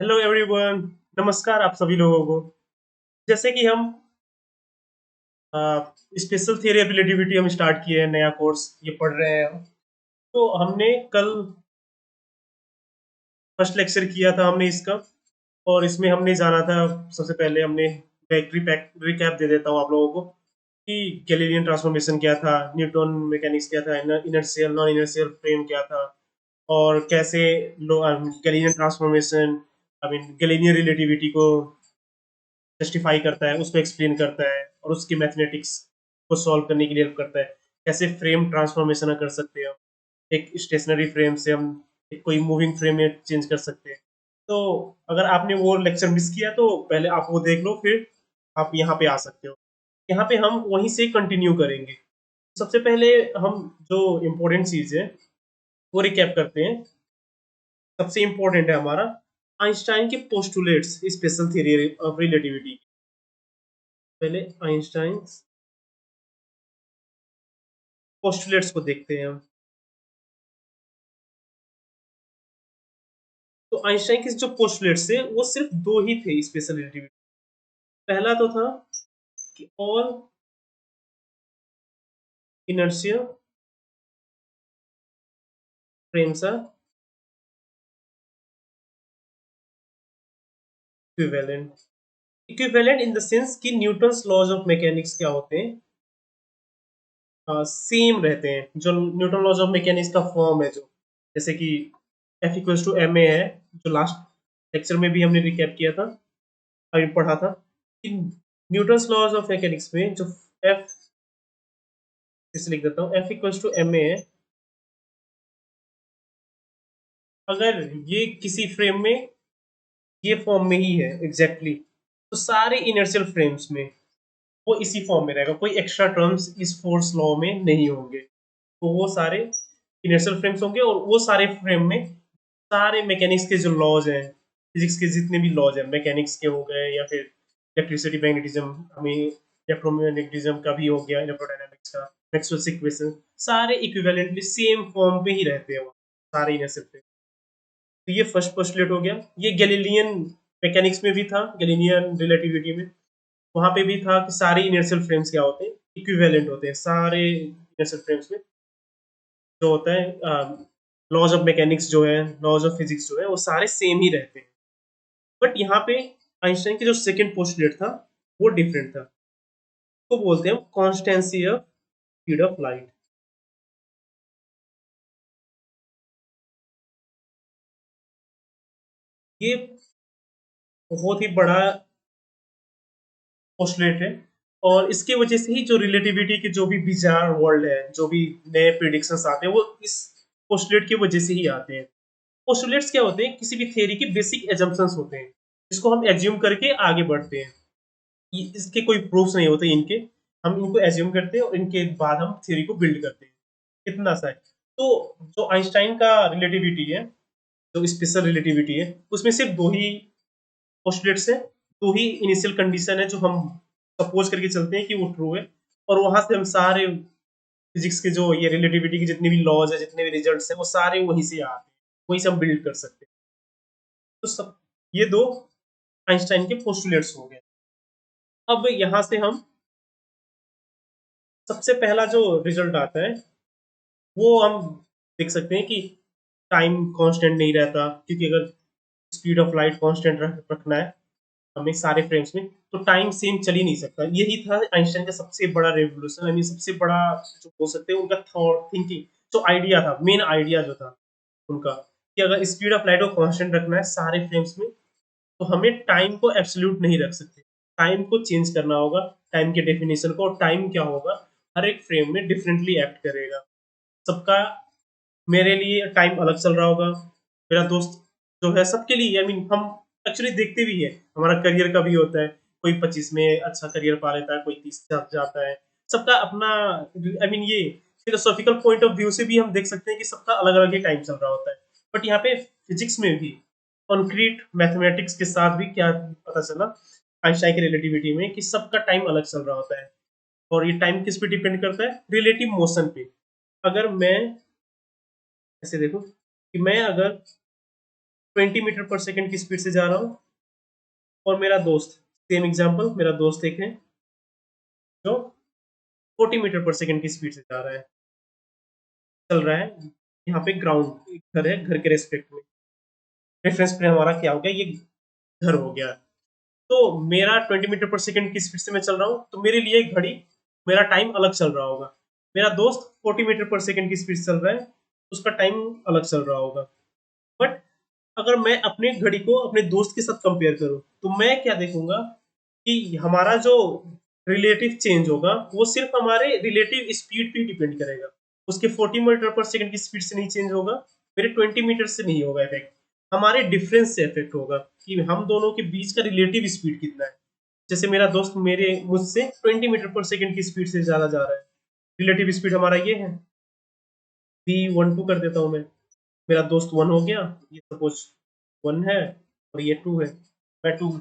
Hello everyone. नमस्कार आप सभी लोगों को। जैसे कि हम स्पेशल थियरी ऑफ रिलेटिविटी हम स्टार्ट किए हैं, नया कोर्स ये पढ़ रहे हैं हम। तो हमने कल फर्स्ट लेक्चर किया था हमने इसका, और इसमें हमने जाना था। सबसे पहले हमने मैं एक रिकैप दे देता हूँ आप लोगों को कि गैलीलियन ट्रांसफॉर्मेशन क्या था, न्यूटन मैकेनिक्स क्या था, इनर्शियल नॉन इनर्शियल फ्रेम क्या था, और कैसे Galilean transformation I mean Galilean relativity को जस्टिफाई करता है, उसको एक्सप्लेन करता है और उसकी मैथमेटिक्स को सॉल्व करने के लिए हेल्प करता है। कैसे फ्रेम ट्रांसफॉर्मेशन कर सकते हैं, एक स्टेशनरी फ्रेम से हम एक कोई मूविंग फ्रेम में चेंज कर सकते हैं। तो अगर आपने वो लेक्चर मिस किया तो पहले आप वो देख लो, फिर आप यहाँ पे आ सकते हो। यहाँ पे हम वहीं से कंटिन्यू करेंगे। सबसे पहले हम जो इम्पोर्टेंट चीज़ है वो रिकैप करते हैं। सबसे इम्पोर्टेंट है हमारा आइंस्टाइन के postulates special theory of relativity. पहले आइंस्टाइन पोस्टुलेट्स को देखते हैं हम। तो आइंस्टाइन के जो पोस्टुलेट्स थे वो सिर्फ दो ही थे स्पेशल रिलेटिविटी। पहला तो था कि all inertia frames are equivalent. Equivalent in the sense कि न्यूटन्स लॉज ऑफ मैकेनिक्स क्या होते हैं, सेम रहते हैं। जो न्यूटन लॉज ऑफ मैकेनिक्स का फॉर्म है, जो जैसे कि F equals to M A है, जो लास्ट लेक्चर में भी हमने रिकैप किया था, अभी पढ़ा था कि न्यूटन्स लॉज ऑफ मैकेनिक्स में जो एफ, इसे लिख देता हूँ, F equals to M A है। अगर ये किसी फ्रेम में ये फॉर्म में ही है एग्जैक्टली तो सारे इनर्शियल फ्रेम्स में वो इसी फॉर्म में रहेगा, कोई एक्स्ट्रा टर्म्स इस फोर्स लॉ में नहीं होंगे। तो वो सारे इनर्शियल फ्रेम्स होंगे, और वो सारे फ्रेम में सारे मैकेनिक्स के जो लॉज हैं, फिजिक्स के जितने भी लॉज हैं, मैकेनिक्स के हो गए या फिर इलेक्ट्रिसिटी मैग्नेटिज्म हमें इलेक्ट्रोमैग्नेटिज्म का भी हो गया, इलेक्ट्रोडायनामिक्स का, मैक्सवेल्स इक्वेशन, सारे इक्विवेलेंटली सेम फॉर्म पे ही रहते हैं वो सारे इनर्शियल फ्रेम। तो ये फर्स्ट पोस्टुलेट हो गया। ये गैलीलियन मैकेनिक्स में भी था, गैलीलियन रिलेटिविटी में वहां पे भी था कि सारे इनर्शियल फ्रेम्स क्या होते हैं, इक्विवेलेंट होते हैं। सारे इनर्शियल फ्रेम्स में जो होता है लॉज ऑफ मैकेनिक्स जो है, लॉज ऑफ फिजिक्स जो है, वो सारे सेम ही रहते हैं। बट यहाँ पे आइंस्टाइन के जो सेकंड पोस्टुलेट था वो डिफरेंट था। तो बोलते हैं constituency of speed of light. ये बहुत ही बड़ा पोस्टुलेट है, और इसके वजह से ही जो रिलेटिविटी के जो भी बिजार वर्ल्ड है, जो भी नए प्रिडिक्शंस आते हैं, वो इस पोस्टुलेट की वजह से ही आते हैं। पोस्टुलेट्स क्या होते हैं, किसी भी थ्योरी के बेसिक एजम्पशंस होते हैं, जिसको हम एज्यूम करके आगे बढ़ते हैं। इसके कोई प्रूफ्स नहीं होते इनके, हम इनको एज्यूम करते हैं और इनके बाद हम थ्योरी को बिल्ड करते हैं। इतना सा है। तो जो आइंस्टाइन का रिलेटिविटी है, जो स्पेशल रिलेटिविटी है, उसमें सिर्फ दो ही पोस्टुलेट्स है, दो ही इनिशियल कंडीशन है जो हम सपोज करके चलते हैं कि वो ट्रू है, और वहां से हम सारे फिजिक्स के जो ये रिलेटिविटी के जितने भी लॉज है, जितने भी रिजल्ट्स हैं, वो सारे वहीं से आते हैं, वहीं से हम बिल्ड कर सकते हैं। तो सब ये दो आइंस्टाइन के पोस्टुलेट्स हो गए। अब यहाँ से हम सबसे पहला जो रिजल्ट आता है वो हम देख सकते हैं कि टाइम कांस्टेंट नहीं रहता, क्योंकि अगर स्पीड ऑफ लाइट कांस्टेंट रखना है हमें सारे फ्रेम्स में, तो टाइम सेम चल ही नहीं सकता। यही था आइंस्टाइन का सबसे बड़ा रेवोल्यूशन, यानी सबसे बड़ा जो बोल सकते हैं उनका थॉट थिंकिंग, जो आइडिया था, मेन आइडिया जो था उनका, कि अगर स्पीड ऑफ लाइट को कांस्टेंट रखना है सारे फ्रेम्स में, तो हमें टाइम को एब्सोल्यूट नहीं रख सकते, टाइम को चेंज करना होगा, टाइम के डेफिनेशन को। और टाइम क्या होगा, हर एक फ्रेम में डिफरेंटली एक्ट करेगा सबका। मेरे लिए टाइम अलग चल रहा होगा, मेरा दोस्त जो है सबके लिए, आई मीन हम एक्चुअली देखते भी है, हमारा करियर का भी होता है, कोई 25 में अच्छा करियर पा लेता है, कोई 30 जाता है, सबका अपना आई मीन ये फिलोसॉफिकल पॉइंट ऑफ व्यू से भी हम देख सकते हैं कि सबका अलग अलग ही टाइम चल रहा होता है। बट यहाँ पे फिजिक्स में भी कॉन्क्रीट मैथमेटिक्स के साथ भी क्या पता चला आइंस्टाइन की रिलेटिविटी में, कि सबका टाइम अलग चल रहा होता है। और ये टाइम किस पे डिपेंड करता है, रिलेटिव मोशन पे। अगर मैं ऐसे देखो कि मैं अगर 20 मीटर पर सेकंड की स्पीड से जा रहा हूँ, और मेरा दोस्त, सेम एग्जांपल, मेरा दोस्त एक है जो 40 मीटर पर सेकंड की स्पीड से जा रहा है, चल रहा है। यहाँ पे ग्राउंड घर है, घर के रेस्पेक्ट में रेफरेंस फ्रेम हमारा क्या हो गया, ये घर हो गया। तो मेरा 20 मीटर पर सेकंड की स्पीड से मैं चल रहा हूँ, तो मेरे लिए घड़ी, मेरा टाइम अलग चल रहा होगा। मेरा दोस्त 40 मीटर पर सेकंड की स्पीड से चल रहा है, उसका टाइम अलग चल रहा होगा। बट अगर मैं अपने घड़ी को अपने दोस्त के साथ कंपेयर करूं, तो मैं क्या देखूंगा कि हमारा जो रिलेटिव चेंज होगा वो सिर्फ हमारे रिलेटिव स्पीड पे डिपेंड करेगा। उसके 40 मीटर पर सेकंड की स्पीड से नहीं चेंज होगा, मेरे 20 मीटर से नहीं होगा इफेक्ट, हमारे डिफरेंस से इफेक्ट होगा कि हम दोनों के बीच का रिलेटिव स्पीड कितना है। जैसे मेरा दोस्त मेरे मुझसे 20 मीटर पर सेकंड की स्पीड से ज्यादा जा रहा है, रिलेटिव स्पीड हमारा ये है, v12 कर देता हूँ मैं, मेरा दोस्त 1 हो गया, ये सपोज 1 है और ये 2 है, मैं 2,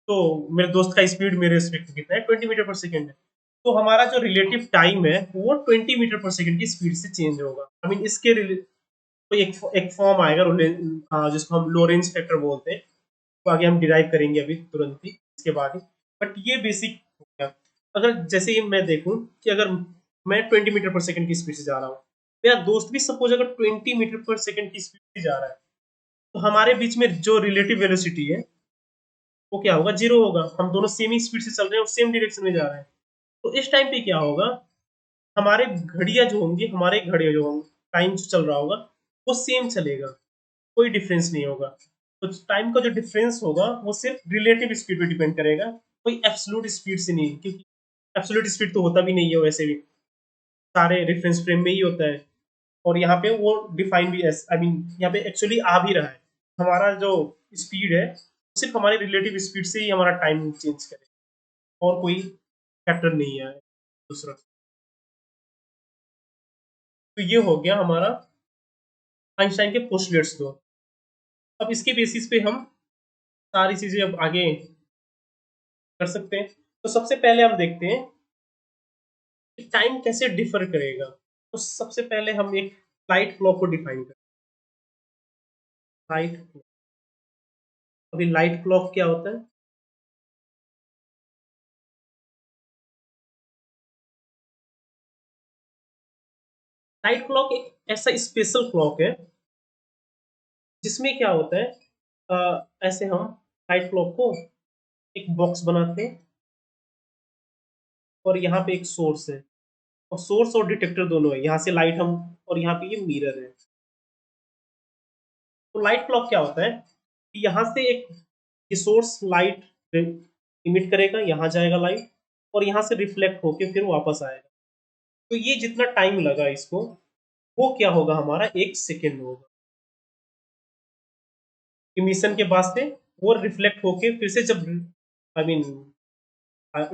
तो मेरे दोस्त का स्पीड मेरे रिस्पेक्ट कितना है, 20 मीटर पर सेकंड है। तो हमारा जो रिलेटिव टाइम है वो 20 मीटर पर सेकंड की स्पीड से चेंज होगा। आई मीन इसके तो एक फॉर्म आएगा जिसको हम लोरेंज फैक्टर बोलते हैं, तो आगे हम डिराइव करेंगे अभी तुरंत ही इसके बाद ही। बट ये बेसिक हो गया। अगर जैसे ही मैं देखूं कि अगर मैं 20 मीटर पर सेकंड की स्पीड से जा रहा हूँ, मेरा दोस्त भी सपोज अगर 20 मीटर पर सेकंड की स्पीड से जा रहा है, तो हमारे बीच में जो रिलेटिव वेलोसिटी है वो क्या होगा, जीरो होगा। हम दोनों सेम ही स्पीड से चल रहे हैं और सेम डायरेक्शन में जा रहे हैं। तो इस टाइम पे क्या होगा, हमारे घड़ियां जो होंगी, हमारे घड़ियां जो होंगे, टाइम जो चल रहा होगा वो सेम चलेगा, कोई डिफरेंस नहीं होगा। तो टाइम का जो डिफरेंस होगा वो सिर्फ रिलेटिव स्पीड पे डिपेंड करेगा, कोई एब्सोल्यूट स्पीड से नहीं, क्योंकि एब्सोल्यूट स्पीड तो होता भी नहीं है वैसे भी, सारे रेफरेंस फ्रेम में ही होता है। और यहाँ पे वो डिफाइन भी आई मीन यहाँ पे एक्चुअली आ भी रहा है, हमारा जो स्पीड है सिर्फ हमारे रिलेटिव स्पीड से ही हमारा टाइम चेंज करे, और कोई फैक्टर नहीं है दूसरा। तो ये हो गया हमारा आइंस्टाइन के पोस्टुलेट्स दो। अब इसके बेसिस पे हम सारी चीजें अब आगे कर सकते हैं। तो सबसे पहले हम देखते हैं कि टाइम कैसे डिफर करेगा। तो सबसे पहले हम एक लाइट क्लॉक को डिफाइन करें। लाइट, अभी लाइट क्लॉक क्या होता है? लाइट क्लॉक एक ऐसा स्पेशल क्लॉक है जिसमें क्या होता है, ऐसे हम लाइट क्लॉक को एक बॉक्स बनाते हैं, और यहाँ पे एक सोर्स है, और सोर्स और डिटेक्टर दोनों है, यहाँ से लाइट हम, और यहाँ पे ये मिरर है। तो लाइट क्लॉक क्या होता है कि यहाँ से एक ये सोर्स लाइट इमिट करेगा, यहाँ जाएगा लाइट, और यहाँ से रिफ्लेक्ट होके फिर वापस आएगा। तो ये जितना टाइम लगा इसको, वो क्या होगा, हमारा 1 सेकेंड होगा। इमिशन के बाद से वो रिफ्लेक्ट होके फिर से जब, आई मीन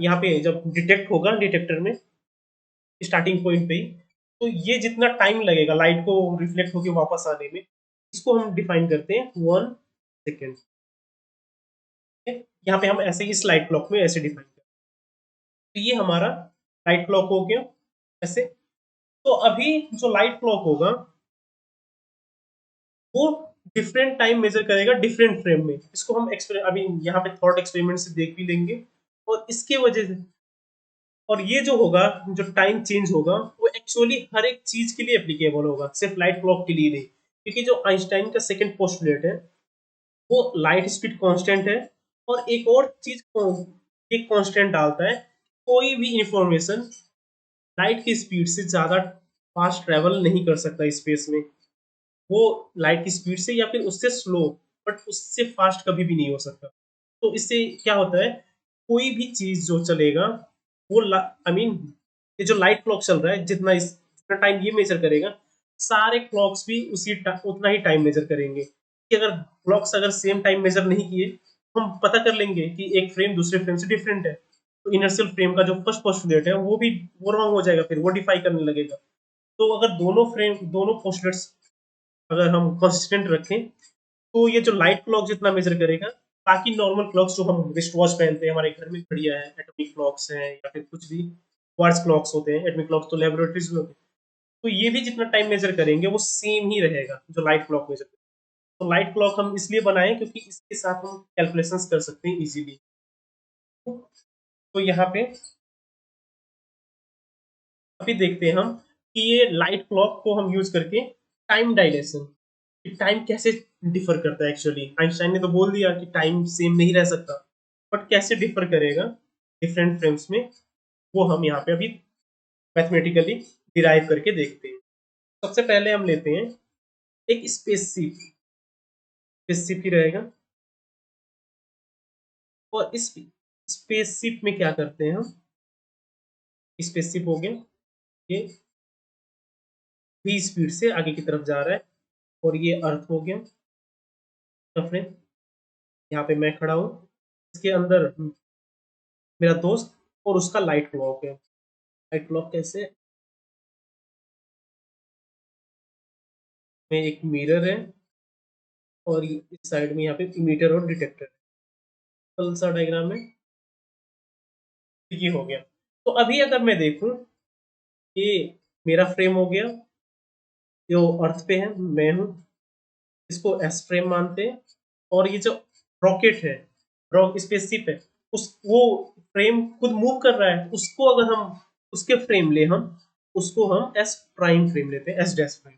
यहाँ पे जब डिटेक्ट होगा डिटेक्टर में स्टार्टिंग पॉइंट पे ही, तो ये जितना टाइम लगेगा लाइट को रिफ्लेक्ट होके वापस आने में, इसको हम डिफाइन करते हैं 1 सेकेंड। यहाँ पे हम ऐसे ही लाइट क्लॉक में ऐसे डिफाइन करते हैं। तो ये हमारा लाइट क्लॉक हो गया ऐसे। तो अभी जो लाइट क्लॉक होगा वो डिफरेंट टाइम मेजर करेगा डिफरेंट फ्रेम में। इसको हम अभी यहाँ पे थॉट एक्सपेरिमेंट से देख भी लेंगे, और इसके वजह से, और ये जो होगा, जो टाइम चेंज होगा वो एक्चुअली हर एक चीज के लिए एप्लीकेबल होगा, सिर्फ लाइट क्लॉक के लिए नहीं। क्योंकि जो आइंस्टाइन का सेकंड पोस्टुलेट है वो लाइट स्पीड कांस्टेंट है, और एक और चीज एक कांस्टेंट डालता है, कोई भी इंफॉर्मेशन लाइट की स्पीड से ज्यादा फास्ट ट्रेवल नहीं कर सकता स्पेस में। वो लाइट की स्पीड से या फिर उससे स्लो, बट उससे फास्ट कभी भी नहीं हो सकता। तो इससे क्या होता है, कोई भी चीज जो चलेगा वो आई मीन ये जो लाइट क्लॉक चल रहा है, जितना टाइम ये मेजर करेगा, सारे क्लॉक्स भी उतना ही टाइम मेजर करेंगे। कि अगर क्लॉक्स अगर सेम टाइम मेजर नहीं किए, हम पता कर लेंगे कि एक फ्रेम दूसरे फ्रेम से डिफरेंट है, तो इनर्शियल फ्रेम का जो फर्स्ट पोस्टुलेट है वो रॉन्ग हो जाएगा, फिर वो डिफाई करने लगेगा। तो अगर दोनों पोस्टुलेट्स अगर हम कंसिस्टेंट रखें, तो ये जो लाइट क्लॉक जितना मेजर करेगा, बाकी नॉर्मल क्लॉक्स जो हम रिस्ट वॉच पहनते हैं, हमारे घर में घड़ियां हैं, एटॉमिक क्लॉक्स हैं, या फिर कुछ भी क्वार्ट्ज क्लॉक्स होते हैं, एटॉमिक क्लॉक्स तो लेबोरेटरीज में होते हैं, तो ये भी जितना टाइम मेजर करेंगे वो सेम ही रहेगा जो लाइट क्लॉक मेजर करेगा। तो लाइट क्लॉक हम इसलिए बनाए क्योंकि इसके साथ हम कैलकुलेशंस कर सकते हैं इजीली। तो यहाँ पे अभी देखते हैं हम कि ये लाइट क्लॉक को हम यूज करके टाइम डायलेशन, टाइम कैसे डिफर करता है। एक्चुअली आइंस्टाइन ने तो बोल दिया कि टाइम सेम नहीं रह सकता, बट कैसे डिफर करेगा डिफरेंट फ्रेम्स में, वो हम यहाँ पे अभी मैथमेटिकली डिराइव करके देखते हैं। सबसे पहले हम लेते हैं एक स्पेसशिप, स्पेसशिप ही रहेगा। और इस स्पेसशिप में क्या करते हैं हम, स्पेसशिप हो गया, ये v स्पीड से आगे की तरफ जा रहा है, और ये अर्थ हो गया फ्रेम। यहाँ पे मैं खड़ा हूँ, इसके अंदर मेरा दोस्त और उसका लाइट क्लॉक है। लाइट क्लॉक कैसे, में एक मिरर है, और इस साइड में यहाँ पे इमीटर और डिटेक्टर है। सिंपल सा डायग्राम है, ये हो गया। तो अभी अगर मैं देखूं, ये मेरा फ्रेम हो गया, जो अर्थ पे है, मैं हूँ, इसको एस फ्रेम मानते हैं। और ये जो रॉकेट है, रॉक स्पेसशिप है, उस वो फ्रेम खुद मूव कर रहा है, उसको अगर हम उसके फ्रेम ले, हम उसको हम एस प्राइम फ्रेम लेते हैं, एस डैश फ्रेम।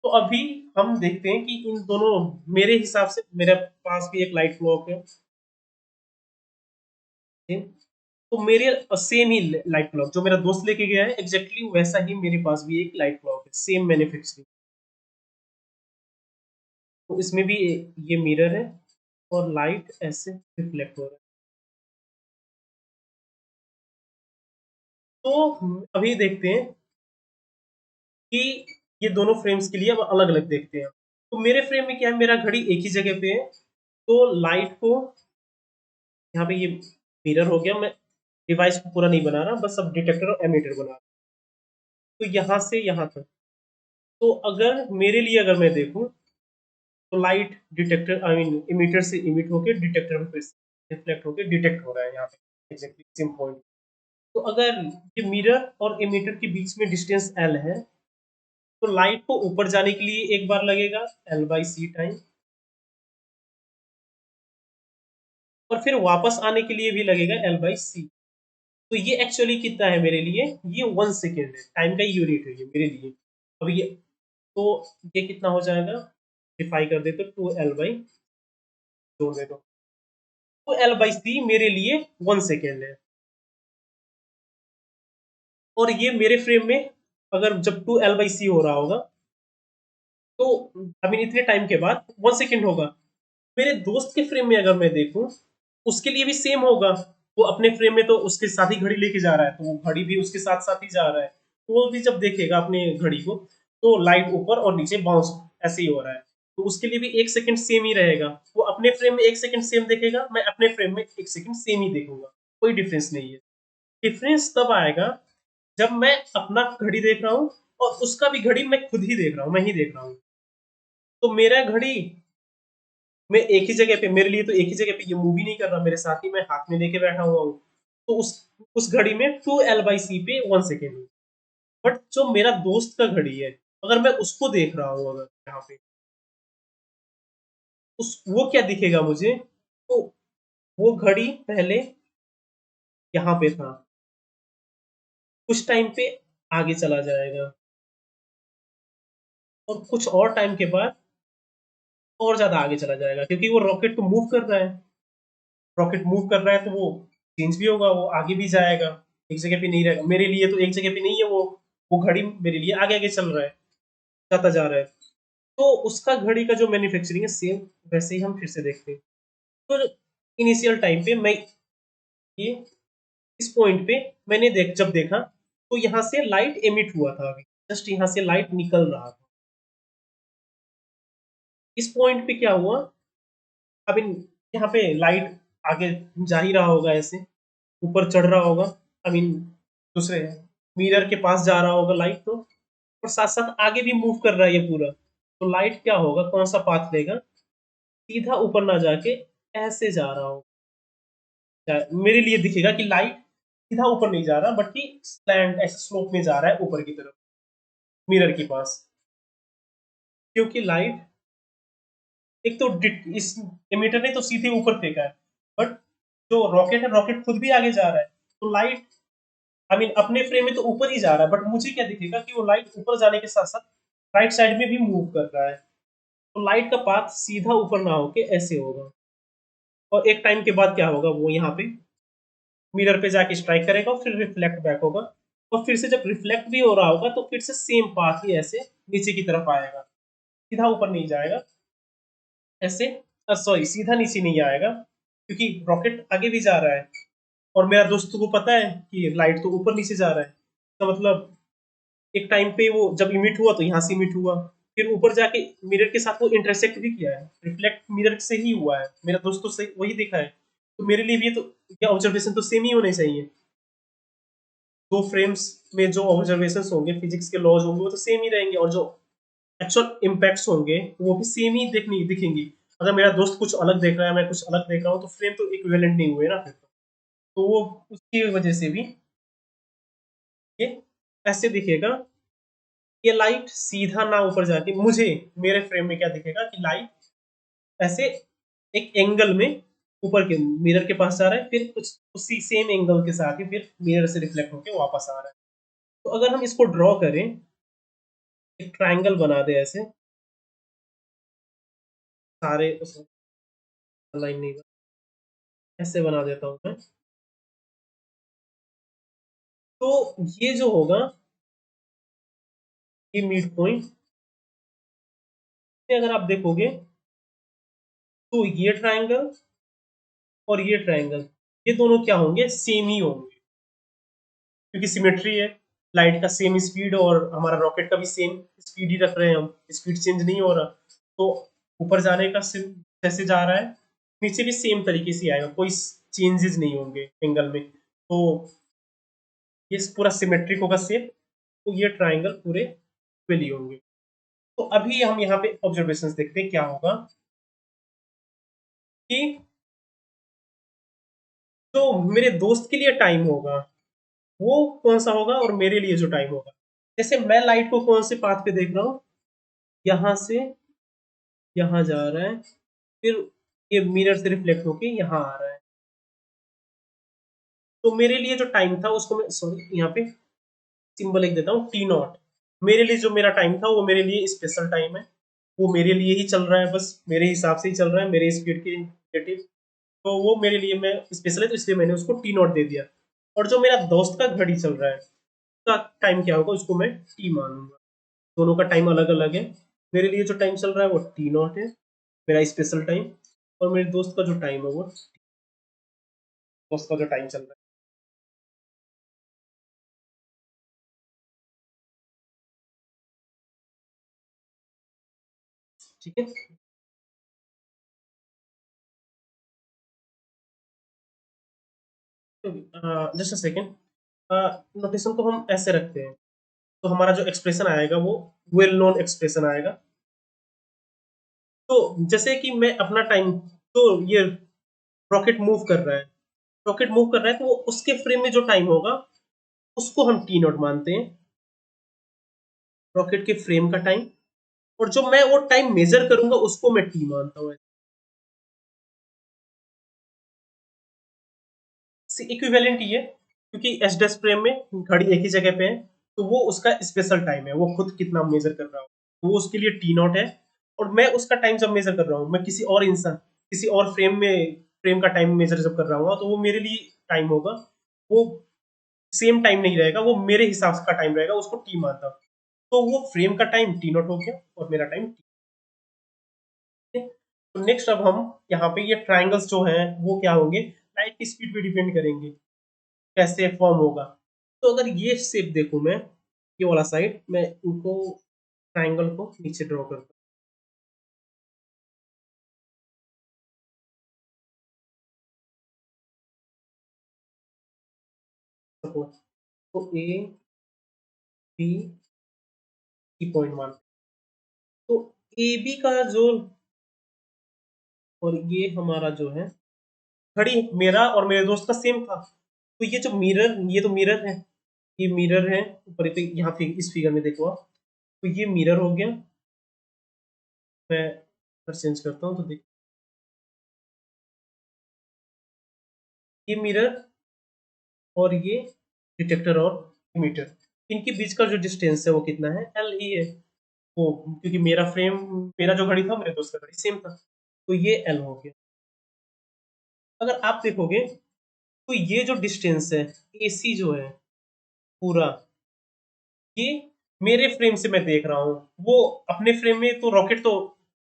तो अभी हम देखते हैं कि इन दोनों, मेरे हिसाब से मेरे पास भी एक लाइट क्लॉक है, तो मेरे सेम ही लाइट क्लॉक जो मेरा दोस्त लेके गया है, एग्जैक्टली वैसा ही मेरे पास भी एक लाइट क्लॉक है, सेम मैन्युफैक्चरिंग। तो इसमें भी ये मिरर है, और लाइट ऐसे रिफ्लेक्ट हो रहा है। तो अभी देखते हैं कि ये दोनों फ्रेम्स के लिए अब अलग अलग देखते हैं। तो मेरे फ्रेम में क्या है, मेरा घड़ी एक ही जगह पे है, तो लाइट को यहाँ पे, ये मिरर हो गया, मैं डिवाइस को पूरा नहीं बना रहा, बस अब डिटेक्टर और एमीटर बना रहा। तो यहाँ से यहाँ तक, तो अगर मेरे लिए अगर मैं देखूं, तो light detector, I mean emitter से इमिट होके डिटेक्टर में फिर से रिफ्लेक्ट होके डिटेक्ट हो रहा है यहाँ पे, एग्जैक्टली सेम पॉइंट। तो अगर ये मिरर और इमीटर के बीच में डिस्टेंस एल है, तो लाइट को ऊपर जाने के लिए एक बार लगेगा एल बाई सी टाइम, और फिर वापस आने के लिए भी लगेगा एल बाई सी। तो ये एक्चुअली कितना है मेरे लिए, ये 1 सेकेंड है, टाइम का यूनिट है ये मेरे लिए। अब ये, तो ये कितना हो जाएगा, डिफाई कर दे तो 2L बाई, जोड़ दे दो, 2L/c मेरे लिए 1 सेकेंड है। और ये मेरे फ्रेम में अगर जब 2L/c हो रहा होगा, तो आई मीन इतने टाइम के बाद 1 सेकेंड होगा। मेरे दोस्त के फ्रेम में अगर मैं देखूं, उसके लिए भी सेम होगा। वो अपने फ्रेम में तो उसके साथ ही घड़ी लेके जा रहा है, तो वो घड़ी भी उसके साथ साथ ही जा रहा है, तो वो भी जब देखेगा अपने घड़ी को, तो लाइट ऊपर और नीचे बाउंस ऐसे ही हो रहा है, तो उसके लिए भी 1 सेकेंड सेम ही रहेगा। वो अपने फ्रेम में 1 सेकेंड सेम देखेगा, मैं अपने फ्रेम में 1 सेकेंड सेम ही देखूंगा, कोई डिफरेंस नहीं है। डिफरेंस तब आएगा जब मैं अपना घड़ी देख रहा हूँ, और उसका भी घड़ी मैं खुद ही देख रहा हूँ, मैं ही देख रहा हूँ। तो मेरा घड़ी, मैं एक ही जगह पे, मेरे लिए तो एक ही जगह पे ये मूव ही नहीं कर रहा, मेरे साथ ही मैं हाथ में लेके बैठा हुआ हूँ, तो उस घड़ी में 2L/c पे 1 सेकेंड है। बट जो मेरा दोस्त का घड़ी है, अगर मैं उसको देख रहा हूँ, अगर यहाँ पे, उस वो क्या दिखेगा मुझे, तो वो घड़ी पहले यहाँ पे था, कुछ टाइम पे आगे चला जाएगा, और कुछ और टाइम के बाद और ज्यादा आगे चला जाएगा, क्योंकि वो रॉकेट तो मूव कर रहा है, रॉकेट मूव कर रहा है, तो वो चेंज भी होगा, वो आगे भी जाएगा, एक जगह पे नहीं रहेगा। मेरे लिए तो एक जगह पे नहीं है, वो घड़ी मेरे लिए आगे आगे चल रहा है, जाता जा रहा है। तो उसका घड़ी का जो मैन्युफैक्चरिंग है, सेम वैसे ही हम फिर से देखते हैं। तो इनिशियल टाइम पे मैं ये इस पॉइंट पे मैंने जब देखा, तो यहाँ से लाइट एमिट हुआ था, अभी जस्ट यहाँ से लाइट निकल रहा था। इस पॉइंट पे क्या हुआ, अब यहाँ पे लाइट आगे जा ही रहा होगा, ऐसे ऊपर चढ़ रहा होगा, आई मीन दूसरे मिरर के पास जा रहा होगा लाइट, तो और साथ साथ आगे भी मूव कर रहा है ये पूरा। तो लाइट क्या होगा, कौन सा पाथ लेगा, सीधा ऊपर ना जाके ऐसे जा रहा हो, मेरे लिए दिखेगा कि लाइट सीधा ऊपर नहीं जा रहा, बट कि स्लैंट ऐसे स्लोप में जा रहा है ऊपर की तरफ, मिरर के पास। क्योंकि लाइट एक तो इस एमिटर ने तो सीधे ऊपर फेंका है, बट जो रॉकेट है, रॉकेट खुद भी आगे जा रहा है, तो लाइट आई मीन अपने फ्रेम में तो ऊपर ही जा रहा है, बट मुझे क्या दिखेगा कि वो लाइट ऊपर जाने के साथ साथ राइट साइड में भी मूव कर रहा है, तो लाइट का पाथ सीधा ऊपर ना होके ऐसे होगा, और एक टाइम के बाद क्या होगा, वो यहाँ पे मिरर पे जाके स्ट्राइक करेगा और फिर रिफ्लेक्ट बैक होगा, और फिर से जब रिफ्लेक्ट भी हो रहा होगा तो फिर से सेम पाथ ही ऐसे नीचे की तरफ आएगा, सीधा ऊपर नहीं जाएगा ऐसे, सॉरी सीधा नीचे नहीं आएगा, क्योंकि रॉकेट आगे भी जा रहा है और मेरा दोस्त को पता है कि लाइट तो ऊपर नीचे जा रहा है, तो मतलब एक टाइम पे वो जब इमिट हुआ तो यहाँ से इमिट हुआ, फिर ऊपर जाके मिरर के साथ वो इंटरसेक्ट भी किया है, रिफ्लेक्ट मिरर से ही हुआ है, मेरा दोस्त तो सही वही देखा है, तो मेरे लिए भी ये तो क्या ऑब्जर्वेशन तो सेम ही होने चाहिए, दो फ्रेम्स में जो ऑब्जर्वेशन होंगे, फिजिक्स के लॉज होंगे वो तो सेम ही रहेंगे, और जो एक्चुअल इम्पैक्ट्स होंगे वो भी सेम ही देखनी दिखेंगी। अगर मेरा दोस्त कुछ अलग देख रहा है, मैं कुछ अलग देख रहा हूँ, तो फ्रेम तो इक्विवेलेंट नहीं हुए ना फिर, तो वो उसकी वजह से भी ये ऐसे दिखेगा, ये लाइट सीधा ना ऊपर जाके मुझे मेरे फ्रेम में क्या दिखेगा कि लाइट ऐसे एक एंगल में ऊपर के मिरर के पास जा रहा है, फिर कुछ उसी सेम एंगल के साथ ही फिर मिरर से रिफ्लेक्ट होके वापस आ रहा है। तो अगर हम इसको ड्रॉ करें, एक ट्रायंगल बना दे ऐसे, सारे लाइन नहीं, ऐसे बना देता हूँ मैं, तो ये जो होगा ये मिड पॉइंट, अगर आप देखोगे तो ये ट्रायंगल और ये ट्रायंगल, ये दोनों क्या होंगे, सेम ही होंगे, क्योंकि सिमेट्री है, लाइट का सेम स्पीड और हमारा रॉकेट का भी सेम स्पीड ही रख रहे हैं हम, स्पीड चेंज नहीं हो रहा, तो ऊपर जाने का जैसे जा रहा है नीचे भी सेम तरीके से आएगा, कोई चेंजेस नहीं होंगे एंगल में, तो ये पूरा सिमेट्रिक होगा सेम, तो ये ट्रायंगल पूरे इक्वली होंगे। तो अभी हम यहाँ पे ऑब्जर्वेशंस देखते हैं क्या होगा, कि जो मेरे दोस्त के लिए टाइम होगा वो कौन सा होगा, और मेरे लिए जो टाइम होगा, जैसे मैं लाइट को कौन से पाथ पे देख रहा हूँ, यहाँ से यहाँ जा रहा है, फिर ये मिरर से रिफ्लेक्ट होके यहाँ आ रहा है, तो मेरे लिए जो टाइम था उसको मैं सॉरी यहाँ पे सिंबल लिख देता हूँ टी नॉट, मेरे लिए जो मेरा टाइम था वो मेरे लिए स्पेशल टाइम है, वो मेरे लिए ही चल रहा है, बस मेरे हिसाब से ही चल रहा है, मेरे स्पीड के रिलेटिव, तो वो मेरे लिए मैं स्पेशल है, तो इसलिए मैंने उसको टी नॉट दे दिया, और जो मेरा दोस्त का घड़ी चल रहा है उसका टाइम क्या होगा, उसको मैं टी मान लूंगा, दोनों का टाइम अलग अलग है, मेरे लिए जो टाइम चल रहा है वो टी नॉट है, मेरा स्पेशल टाइम, और मेरे दोस्त का जो टाइम है वो दोस्त का जो टाइम चल रहा है, ठीक है। तो जस्ट अ सेकेंड, नोटेशन को हम ऐसे रखते हैं, तो हमारा जो एक्सप्रेशन आएगा वो वेल नोन एक्सप्रेशन आएगा, तो जैसे कि मैं अपना टाइम, तो ये रॉकेट मूव कर रहा है, रॉकेट मूव कर रहा है तो वो उसके फ्रेम में जो टाइम होगा उसको हम टी नॉट मानते हैं, रॉकेट के फ्रेम का टाइम, और जो मैं वो टाइम मेजर करूंगा उसको मैं टी मानता हूँ, इक्विवेलेंट ही है, क्योंकि एस डस फ्रेम में घड़ी एक ही जगह पे है, तो वो उसका स्पेशल टाइम है, वो खुद कितना मेजर कर रहा हो, तो वो उसके लिए टी नॉट है, और मैं उसका टाइम जब मेजर कर रहा हूँ, मैं किसी और इंसान किसी और फ्रेम का टाइम मेजर जब कर रहा हूँ, तो वो मेरे लिए टाइम होगा, वो सेम टाइम नहीं रहेगा, वो मेरे हिसाब का टाइम रहेगा, उसको टी मानता हूँ, तो वो फ्रेम का टाइम टी नॉट हो गया और मेरा टाइम टी। तो नेक्स्ट अब हम यहाँ पे ये ट्राइंगल्स जो हैं वो क्या होंगे, लाइट की स्पीड पे डिपेंड करेंगे कैसे फॉर्म होगा, तो अगर ये शेप देखूं मैं, ये वाला साइड, मैं इनको ट्राइंगल को नीचे ड्रॉ करता हूँ, तो ए बी की पॉइंट मान, तो ए बी का जो, और ये हमारा जो है घड़ी मेरा और मेरे दोस्त का सेम था, तो ये जो मिरर, ये तो मिरर है, ये मिरर है ऊपर, तो यहाँ इस फिगर में देखो आप, तो ये मिरर हो गया, मैं चेंज करता हूँ तो देख, ये मिरर और ये डिटेक्टर और इमीटर, इनके बीच का जो डिस्टेंस है वो कितना है, एल ही है। वो क्योंकि मेरा फ्रेम, मेरा जो घड़ी था मेरे दोस्त का घड़ी सेम था, तो ये एल हो गया। अगर आप देखोगे तो ये जो डिस्टेंस है एसी जो है पूरा, ये मेरे फ्रेम से मैं देख रहा हूँ, वो अपने फ्रेम में तो रॉकेट तो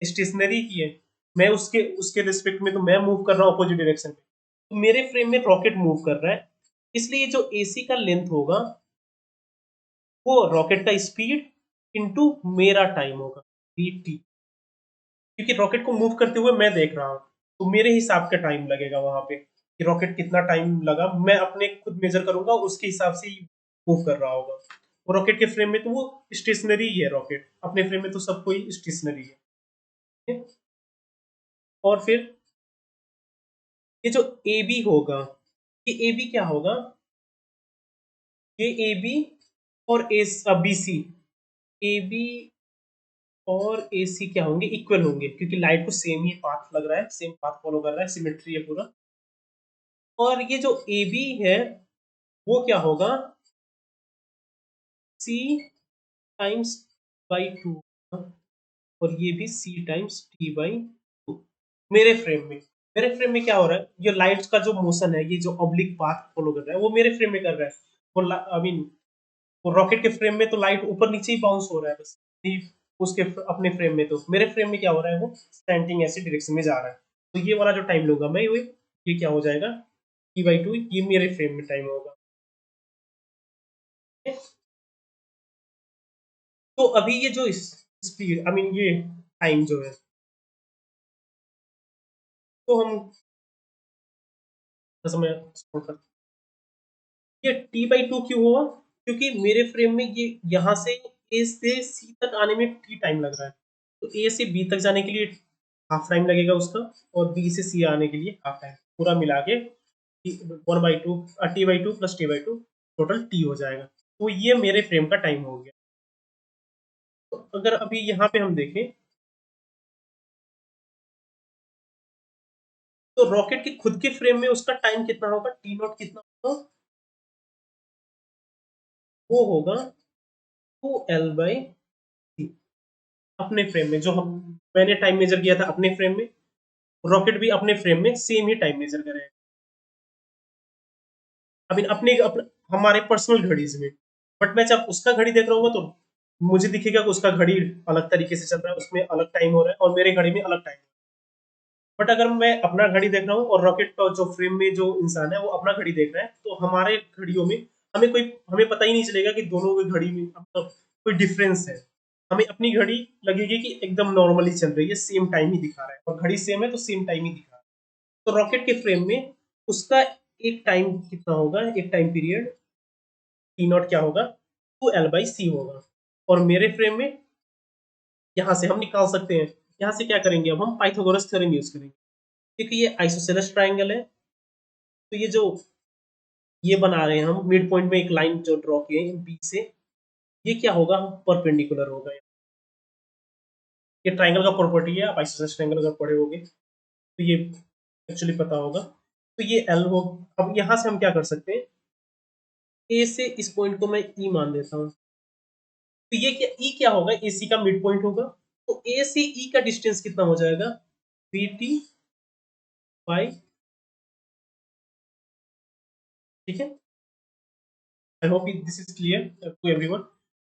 स्टेशनरी ही है, मैं उसके उसके रिस्पेक्ट में तो मैं मूव कर रहा हूँ अपोजिट डायरेक्शन में, तो मेरे फ्रेम में रॉकेट मूव कर रहा है, इसलिए जो एसी का लेंथ होगा वो रॉकेट का स्पीड इनटू मेरा टाइम होगा, dt, क्योंकि रॉकेट को मूव करते हुए मैं देख रहा हूँ, तो मेरे हिसाब का टाइम लगेगा वहां पे कि रॉकेट कितना टाइम लगा, मैं अपने खुद मेजर करूंगा, उसके हिसाब से ही मूव कर रहा होगा। वो रॉकेट के फ्रेम में तो वो स्टेशनरी ही है, रॉकेट अपने फ्रेम में तो सब कोई स्टेशनरी है। ठीक है? और फिर ये जो ए बी होगा, ये ए बी क्या होगा, ये ए बी और A B C, A B और ए सी क्या होंगे, इक्वल होंगे, क्योंकि लाइट को सेम ही पाथ लग रहा है, सेम पाथ फॉलो कर रहा है, सिमेट्री है पूरा। और ये जो ए बी है वो क्या होगा, सी टाइम्स बाई टू, और ये भी सी टाइम्स टी बाई टू। मेरे फ्रेम में, मेरे फ्रेम में क्या हो रहा है, ये लाइट का जो मोशन है, ये जो ऑब्लिक पाथ फॉलो कर रहा है वो मेरे फ्रेम में कर रहा है, वो आई मीन वो रॉकेट के फ्रेम में तो लाइट ऊपर नीचे ही बाउंस हो रहा है बस, उसके अपने फ्रेम में, तो मेरे फ्रेम में क्या हो रहा है, वो स्लैंटिंग ऐसी डायरेक्शन में जा रहा है, तो ये वाला जो टाइम लूंगा मैं, ये क्या हो जाएगा, टी बाई टू, ये मेरे फ्रेम में टाइम होगा। ठीक है? तो अभी ये जो स्पीड, आई मीन ये टाइम जो है, तो हम मैं ये टी बाई टू क्यों हुआ, क्योंकि मेरे फ्रेम में ये यहाँ से ए से सी तक आने में टी टाइम लग रहा है, तो ए से बी तक जाने के लिए हाफ टाइम लगेगा उसका, और बी से सी आने के लिए हाफ टाइम, पूरा मिला के one by two, T by two plus T by to, total T हो जाएगा, तो ये मेरे फ्रेम का टाइम हो गया। तो अगर अभी यहाँ पे हम देखें तो रॉकेट के खुद के फ्रेम में उसका टाइम कितना होगा, टी नॉट कितना होगा, वो होगा टू एल बाई सी, अपने फ्रेम में जो हम, मैंने टाइम मेजर किया था अपने फ्रेम में, रॉकेट भी अपने फ्रेम में सेम ही टाइम मेजर करेगा, आई मीन हमारे पर्सनल घड़ीज में, बट मैं जब उसका घड़ी देख रहा हूँ तो मुझे दिखेगा कि उसका घड़ी अलग तरीके से चल रहा है, उसमें अलग टाइम हो रहा है, और मेरे घड़ी में अलग टाइम। बट अगर मैं अपना घड़ी देख रहा हूँ और रॉकेट का जो फ्रेम में जो इंसान है वो अपना घड़ी देख रहा है, तो हमारे घड़ियों में हमें पता ही नहीं चलेगा कि दोनों की घड़ी में मतलब कोई डिफरेंस है, हमें अपनी घड़ी लगेगी कि एकदम नॉर्मली चल रही है, सेम टाइम ही दिखा रहा है, और घड़ी सेम है तो सेम टाइम ही दिखा रहा है। तो रॉकेट के फ्रेम में उसका एक टाइम कितना होगा, एक टाइम पीरियड टी नॉट क्या होगा, टू एल बाई सी होगा, और मेरे फ्रेम में यहाँ से हम निकाल सकते हैं, यहाँ से क्या करेंगे, अब हम पाइथागोरस थ्योरम यूज करेंगे, क्योंकि ये आइसोसेलेस ट्राइंगल है, तो ये जो ये बना रहे हैं हम मिड पॉइंट में एक लाइन जो ड्रॉ किए हैं बी से, ये क्या होगा, परपेंडिकुलर होगा, ये ट्राइंगल का प्रॉपर्टी है, आप आइसोसेलेस ट्राइंगल अगर पढ़े होगे तो ये एक्चुअली पता होगा, तो ये एल हो। अब यहाँ से हम क्या कर सकते हैं, ए से इस पॉइंट को मैं ई मान देता हूँ, तो ये क्या ई क्या होगा, ए सी का मिड पॉइंट होगा, तो ए से ई का डिस्टेंस कितना हो जाएगा, बी टी बाई, ठीक है, I hope this is clear to everyone.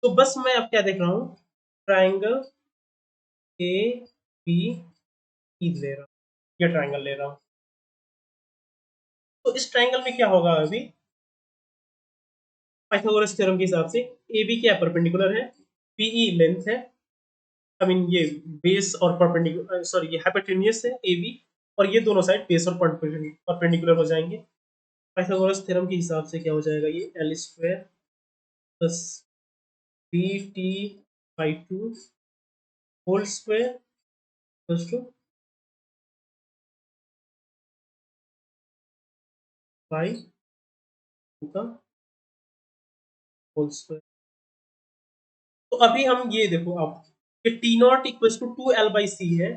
तो बस मैं अब क्या देख रहा हूँ, ट्राइंगल ए बी ई ले रहा हूँ, ये ट्राइंगल ले रहा हूँ, तो इस ट्राइंगल में क्या होगा अभी, पाइथागोरस थ्योरम के हिसाब से ए बी क्या परपेंडिकुलर है, पीई लेंथ है, आई मीन ये बेस और परपेंडिकुलर, सॉरी ये हाइपोटेन्यूस है ए बी, और ये दोनों साइड बेस और परपेंडिकुलर हो जाएंगे। पाइथागोरस थ्योरम के हिसाब से क्या हो जाएगा, ये L square plus B T by two whole square plus two by two का होल स्क्वायर। तो अभी हम ये देखो, आप ये T naught equal to two L by C है,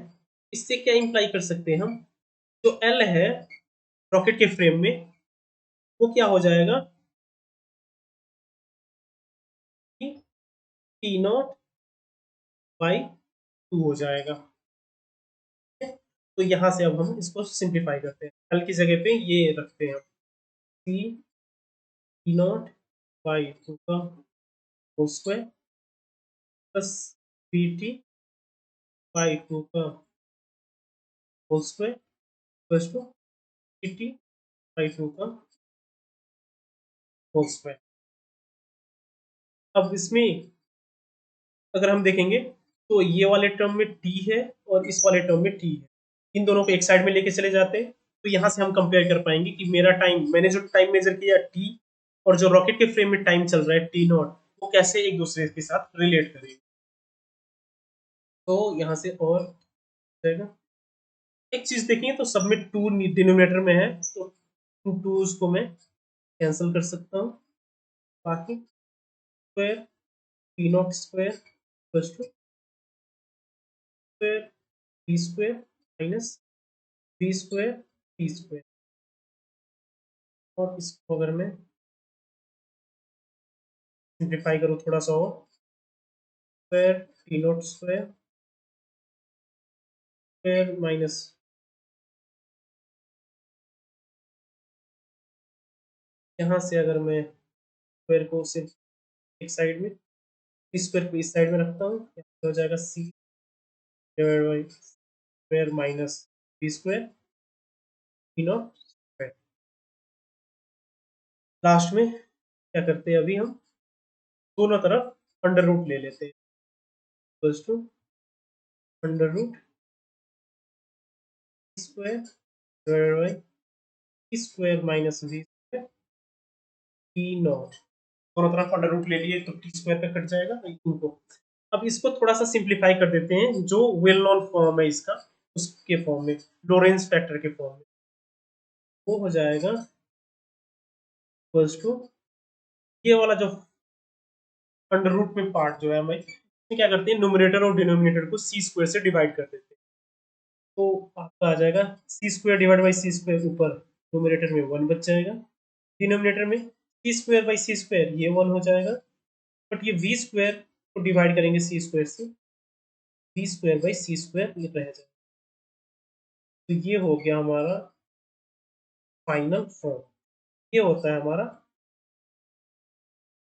इससे क्या इंप्लाई कर सकते हैं हम, जो एल है रॉकेट के फ्रेम में वो क्या हो जाएगा कि टी नॉट बाई 2 हो जाएगा। तो यहाँ से अब हम इसको सिंप्लीफाई करते हैं, एल की जगह पे ये रखते हैं, सी टी नॉट बाई 2 का whole square plus B T by 2 का whole square plus two T T by 2 का होल स्क्वायर। अब इसमें अगर हम देखेंगे तो ये वाले टर्म में टी है और इस वाले टर्म में टी है, इन दोनों को एक साइड में लेके चले जाते हैं, तो यहाँ से हम कंपेयर कर पाएंगे कि मेरा टाइम, मैंने जो टाइम मेजर किया टी, और जो रॉकेट के फ्रेम में टाइम चल रहा है टी नॉट, वो कैसे एक दूसरे के साथ रिलेट करेंगे। तो यहाँ से और जाएगा, एक चीज देखेंगे तो सब में टू डिनोमिनेटर में है, तो टू टूज को मैं कैंसिल कर सकता हूँ, बाकी square T not square plus two square T square minus B square T square, और इसको अगर मैं सिंप्लीफाई करूँ थोड़ा सा और, square T not square square minus, यहाँ से अगर मैं स्क्वायर को सिर्फ एक साइड में, इस स्क्वायर को इस साइड में रखता हूँ, हो जाएगा C divide by square minus B square T not square. Last में क्या करते हैं, अभी हम दोनों तरफ अंडर रूट ले लेते हैं, plus two under root square divided by square minus B square T nought, दोनों तरफ अंडर रूट ले लिए तो टी स्क्वायर पे कट जाएगा इनको। अब इसको थोड़ा सा सिंप्लीफाई कर देते हैं, जो वेल नोन फॉर्म है इसका उसके फॉर्म में, लोरेंस फैक्टर के फॉर्म में, वो हो जाएगा इक्वल्स टू, ये वाला जो अंडर रूट में पार्ट जो है हमें क्या करते हैं, न्यूमरेटर और डिनोमिनेटर को सी स्क्वायर से डिवाइड कर देते हैं, तो आपका आ जाएगा C square divide by C square, ऊपर न्यूमरेटर में 1 बच जाएगा, डिनोमिनेटर में C square by C square ये 1 हो जाएगा, बट ये वी स्क्वायर को डिवाइड करेंगे सी स्क्वायर से, V square by C square ये रह जाएगा। तो ये हो गया हमारा फाइनल फॉर्म, ये होता है हमारा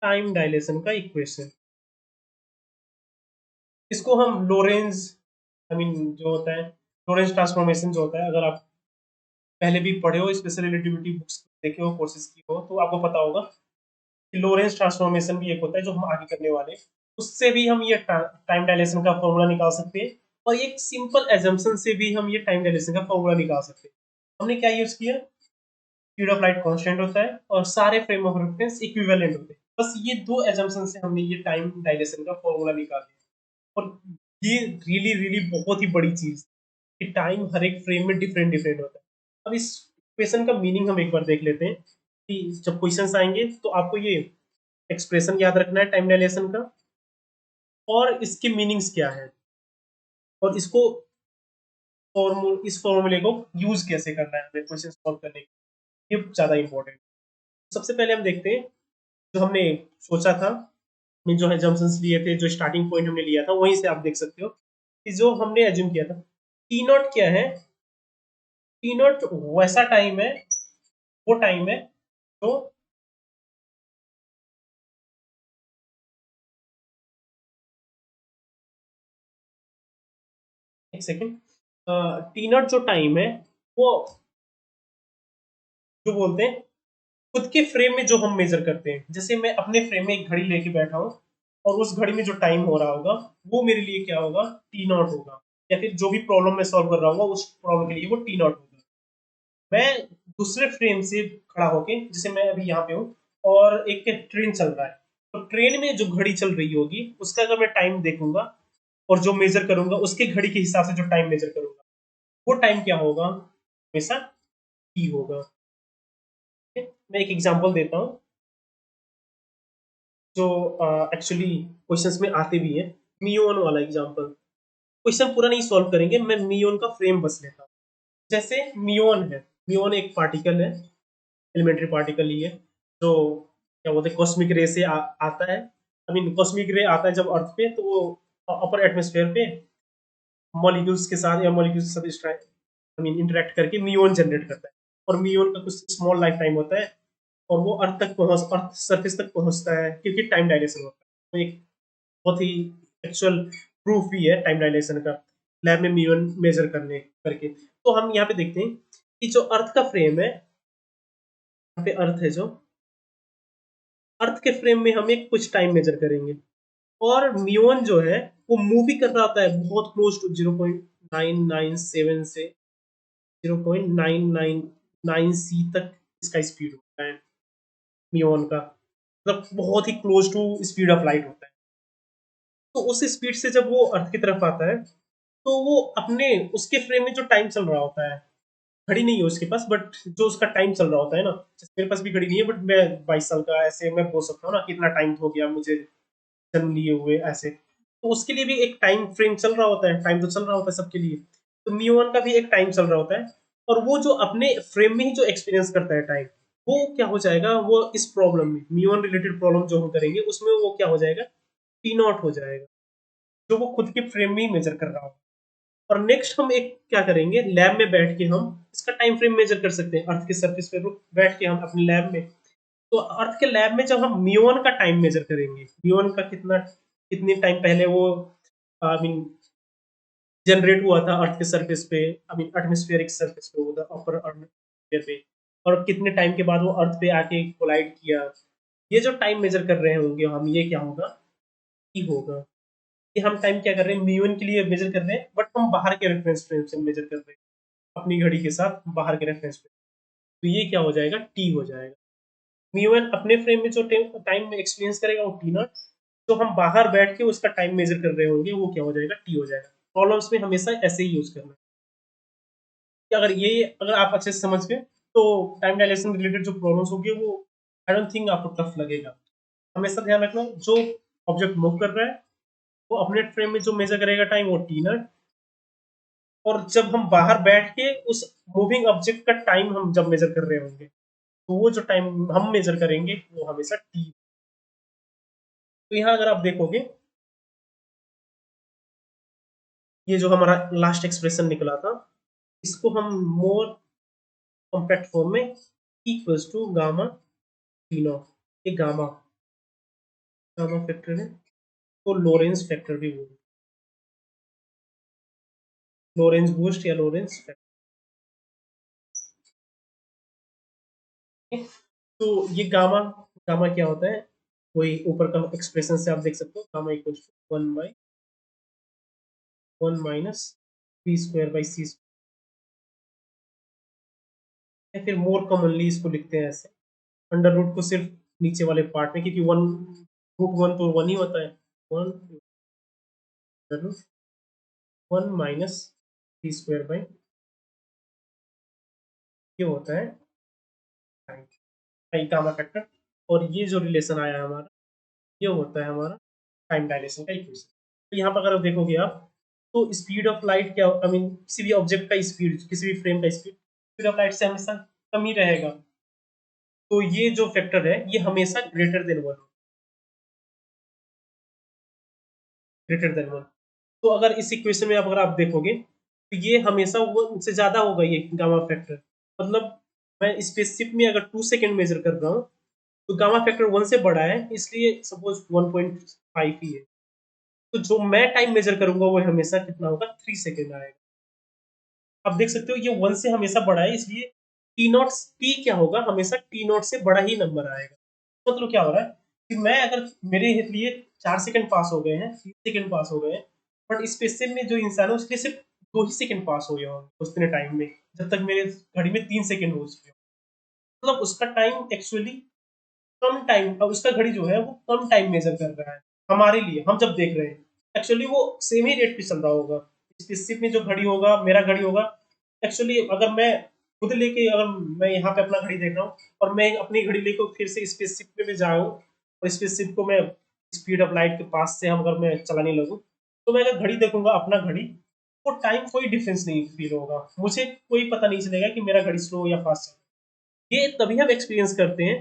टाइम डायलेशन का इक्वेशन। इसको हम लोरेंज, आई मीन जो होता है लोरेंज ट्रांसफॉर्मेशन जो होता है, अगर आप पहले भी पढ़े हो, स्पेशल रिलेटिविटी बुक्स देखे हो, कोर्सेज की हो, तो आपको पता होगा कि लोरेंज ट्रांसफॉर्मेशन भी एक होता है जो हम आगे करने वाले हैं, उससे भी हम ये टाइम डायलेशन का फॉर्मूला निकाल सकते हैं, और एक सिंपल एजम्पशन से भी हम ये टाइम डायलेशन का फॉर्मूला निकाल सकते हैं। हमने क्या यूज किया, स्पीड ऑफ लाइट कांस्टेंट होता है और सारे फ्रेम ऑफ रेफरेंस इक्विवेलेंट होते हैं, बस ये दो एजम्पशन से हमने ये टाइम डायलेशन का फॉर्मूला निकाल दिया। और ये रियली रियली बहुत ही बड़ी चीज कि टाइम हर एक फ्रेम में डिफरेंट डिफरेंट होता है। अब इस इक्वेशन का मीनिंग हम एक बार देख लेते हैं, कि जब क्वेश्चंस आएंगे तो आपको ये एक्सप्रेशन याद रखना है टाइम डायलेशन का, और इसके मीनिंग्स क्या है, और इसको इस फॉर्मूले को यूज कैसे करना है हमें क्वेश्चन सॉल्व करने के लिए, ये ज्यादा इंपॉर्टेंट। सबसे पहले हम देखते हैं जो हमने सोचा था, हमने जो एजम्पशंस लिए थे, जो स्टार्टिंग पॉइंट हमने लिया था, वहीं से आप देख सकते हो कि जो हमने एज्यूम किया था, टी नॉट क्या है, टी नॉट वैसा टाइम है, वो टाइम है जो एक सेकेंड, टी नॉट जो टाइम है वो जो बोलते हैं खुद के फ्रेम में जो हम मेजर करते हैं, जैसे मैं अपने फ्रेम में एक घड़ी लेके बैठा हूँ और उस घड़ी में जो टाइम हो रहा होगा वो मेरे लिए क्या होगा, टी नॉट होगा, या फिर जो भी प्रॉब्लम मैं सॉल्व कर रहा हूँ उस प्रॉब्लम के लिए वो टी नॉट होगा। मैं दूसरे फ्रेम से खड़ा होके, जैसे मैं अभी यहाँ पे हूँ और एक ट्रेन चल रहा है, तो ट्रेन में जो घड़ी चल रही होगी उसका अगर मैं टाइम देखूंगा और जो मेजर करूंगा उसके घड़ी के हिसाब से जो टाइम मेजर करूंगा, वो टाइम क्या होगा, हमेशा टी होगा। ठीक है? मैं एक एग्जांपल देता हूँ जो एक्चुअली क्वेश्चंस में आते भी है, मियोन वाला एग्जांपल। क्वेश्चन पूरा नहीं सॉल्व करेंगे, मैं मियोन का फ्रेम बस लेता हूँ। जैसे मियोन है, मियोन एक पार्टिकल है, एलिमेंट्री पार्टिकल ही है, जो क्या बोलते हैं कॉस्मिक रे से आता है। आई मीन कॉस्मिक रे आता है जब अर्थ पे, तो वो अपर एटमॉस्फेयर पे मॉलिक्यूल्स के साथ या मॉलिक्यूल्स के साथ आई मीन इंटरेक्ट करके मियोन जनरेट करता है। और मियोन का कुछ स्मॉल लाइफ टाइम होता है, और वो अर्थ सरफेस तक पहुंचता है क्योंकि टाइम डायलेशन होता है। तो एक बहुत ही एक्चुअल प्रूफ भी है टाइम डायलेशन का, लैब में मियोन मेजर करने करके। तो हम यहाँ पे देखते हैं कि जो अर्थ का फ्रेम है, यहाँ पे अर्थ है, जो अर्थ के फ्रेम में हम एक कुछ टाइम मेजर करेंगे, और मियोन जो है वो मूव भी कर रहा होता है बहुत क्लोज टू 0.997 से 0.999 सी तक इसका स्पीड होता है मियोन का, मतलब बहुत ही close to speed of light होता है। तो उस स्पीड से जब वो अर्थ की तरफ आता है, तो वो अपने उसके फ्रेम में जो टाइम चल रहा होता है, घड़ी नहीं है उसके पास, बट जो उसका टाइम चल रहा होता है ना, जैसे मेरे पास भी घड़ी नहीं है, बट मैं 22 साल का ऐसे मैं बोल सकता हूँ ना कितना टाइम हो गया मुझे जन्म लिए हुए ऐसे। तो उसके लिए भी एक टाइम फ्रेम चल रहा होता है, टाइम तो चल रहा होता है सबके लिए। तो म्यू1 का भी एक टाइम चल रहा होता है, और वो जो अपने फ्रेम में ही जो एक्सपीरियंस करता है टाइम, वो क्या हो जाएगा, वो इस प्रॉब्लम में म्यू1 रिलेटेड प्रॉब्लम जो हम करेंगे उसमें वो क्या हो जाएगा, टी नॉट हो जाएगा, जो वो खुद के फ्रेम में ही मेजर कर रहा हो। और नेक्स्ट हम एक क्या करेंगे, लैब में बैठ के हम इसका टाइम फ्रेम मेजर कर सकते हैं, अर्थ के सरफेस पे बैठ के हम अपने लैब में। तो अर्थ के लैब में जब हम म्यू1 का टाइम मेजर करेंगे, म्यू1 का कितने टाइम पहले वो आई मीन जनरेट हुआ था अर्थ के सरफेस पे, आई मीन एटमॉस्फेरिक सरफेस पे, वो अपर एटमॉस्फेयर पे, और कितने टाइम के बाद वो अर्थ पे आके कोलाइड किया, ये जो टाइम मेजर कर रहे होंगे हम, ये क्या होगा, ये होगा कि हम टाइम क्या कर रहे हैं, म्यू1 के लिए मेजर कर रहे हैं, बट हम बाहर के रेफरेंस फ्रेम से मेजर कर रहे हैं अपनी घड़ी के साथ बाहर के रेफरेंस फ्रेम। तो ये क्या हो जाएगा, टी हो जाएगा। म्यू1 अपने फ्रेम में जो टाइम एक्सपीरियंस करेगा वो टी नॉट, तो हम बाहर बैठ के उसका टाइम मेजर कर रहे होंगे, वो क्या हो जाएगा, टी हो जाएगा। प्रॉब्लम्स में हमेशा ऐसे ही यूज करना है। कि अगर आप अच्छे से समझ गए, तो टाइम डायलेशन रिलेटेड जो प्रॉब्लम्स होगी वो आई डोंट थिंक आपको टफ लगेगा। हमेशा ध्यान रखना, जो ऑब्जेक्ट मूव कर रहा है वो अपने फ्रेम में जो मेजर करेगा टाइम, वो टी नॉट, और जब हम बाहर बैठ के उस मूविंग ऑब्जेक्ट का टाइम हम जब मेजर कर रहे होंगे, तो वो जो टाइम हम मेजर करेंगे वो हमेशा टी। तो यहाँ अगर आप देखोगे, ये जो हमारा लास्ट एक्सप्रेशन निकला था, इसको हम मोर कॉम्पैक्ट फॉर्म में equals to gamma T nought, ये गामा गामा फैक्टर है, तो लोरेंस फैक्टर भी बोलते हैं, लोरेंस बूस्ट या लोरेंस फैक्टर। तो ये गामा, गामा क्या होता है, वही ऊपर का एक्सप्रेशन से आप देख सकते हो, gamma equals to 1/1 - b² / c²। या फिर मोर कॉमनली इसको लिखते हैं ऐसे, अंडर रूट को सिर्फ नीचे वाले पार्ट में, क्योंकि वन रूट वन तो वन ही होता है, वन रूट 1 - b² ये होता है टाइम गामा फैक्टर। और ये जो रिलेशन आया हमारा, ये होता है हमारा टाइम डायलेशन का इक्वेशन। तो यहाँ पर अगर देखोगे आप, तो स्पीड ऑफ लाइट क्या, आई मीन किसी भी ऑब्जेक्ट का स्पीड, किसी भी फ्रेम का स्पीड स्पीड ऑफ लाइट से हमेशा कम ही रहेगा। तो ये जो फैक्टर है ये हमेशा ग्रेटर देन वन। तो अगर इस इक्वेशन में अगर आप देखोगे, तो ये हमेशा वन से ज्यादा होगा ये गामा फैक्टर। मतलब मैं स्पेसशिप में अगर 2 सेकेंड मेजर कर रहा हूँ, तो गामा फैक्टर 1 से बड़ा है, इसलिए सपोज 1.5 ही है। तो जो मैं टाइम मेजर करूंगा वो हमेशा कितना होगा, 3 सेकेंड आएगा। आप देख सकते हो ये 1 से हमेशा बड़ा है, इसलिए टी नॉट, टी क्या होगा, हमेशा टी नॉट से बड़ा ही नंबर आएगा। मतलब क्या हो रहा है कि मैं अगर मेरे लिए 4 सेकंड पास हो गए हैं, 3 सेकंड पास हो गए हैं, बट स्पेस में जो इंसान है उसके सिर्फ 2 ही सेकंड पास हुए होंगे उतने टाइम में, जब तक मेरे घड़ी में 3 सेकंड हो चुके हो। मतलब उसका टाइम एक्चुअली कम टाइम, अब उसका घड़ी जो है वो कम टाइम मेजर कर रहा है हमारे लिए, हम जब देख रहे हैं एक्चुअली वो सेम ही रेट पे चल रहा होगा। स्पेसशिप में जो घड़ी होगा, मेरा घड़ी होगा, एक्चुअली अगर मैं खुद लेके, अगर मैं यहाँ पे अपना घड़ी देख रहा हूँ और मैं अपनी घड़ी लेकर फिर से स्पेसशिप में भी जाऊँ, और स्पेसशिप को मैं स्पीड ऑफ लाइट के पास से हम अगर मैं चलाने लगूँ, तो मैं अगर घड़ी देखूंगा अपना घड़ी, वो टाइम कोई डिफरेंस नहीं फील होगा, मुझे कोई पता नहीं चलेगा कि मेरा घड़ी स्लो या फास्ट है। ये तभी हम एक्सपीरियंस करते हैं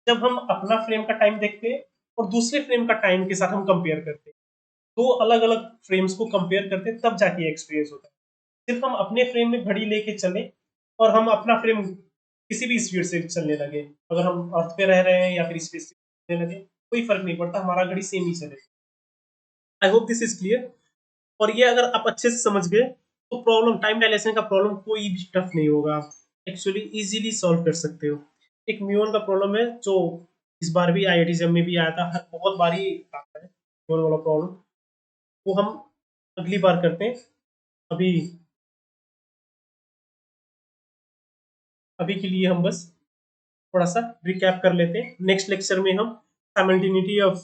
जब हम अपना फ्रेम का टाइम देखते हैं और दूसरे फ्रेम का टाइम के साथ हम कंपेयर करते हैं। दो अलग अलग फ्रेम्स को कंपेयर करते हैं तब जाके एक्सपीरियंस होता है। सिर्फ हम अपने फ्रेम में घड़ी लेके चले और हम अपना फ्रेम किसी भी स्पीड से चलने लगे, अगर हम अर्थ पे रह रहे हैं या फिर स्पेस से चलने लगे, कोई फर्क नहीं पड़ता, हमारा घड़ी सेम ही चलेगा। आई होप दिस इज क्लियर। और ये अगर आप अच्छे से समझ गए तो प्रॉब्लम, टाइम डायलेशन का प्रॉब्लम कोई भी टफ नहीं होगा, एक्चुअली इजीली सॉल्व कर सकते हो। एक म्यून का प्रॉब्लम है जो इस बार भी आईआईटी जब में भी आया था, बहुत बार ही आता है म्यून वाला प्रॉब्लम, वो हम अगली बार करते हैं। अभी अभी के लिए हम बस थोड़ा सा रिकैप कर लेते हैं। नेक्स्ट लेक्चर में हम simultaneity of,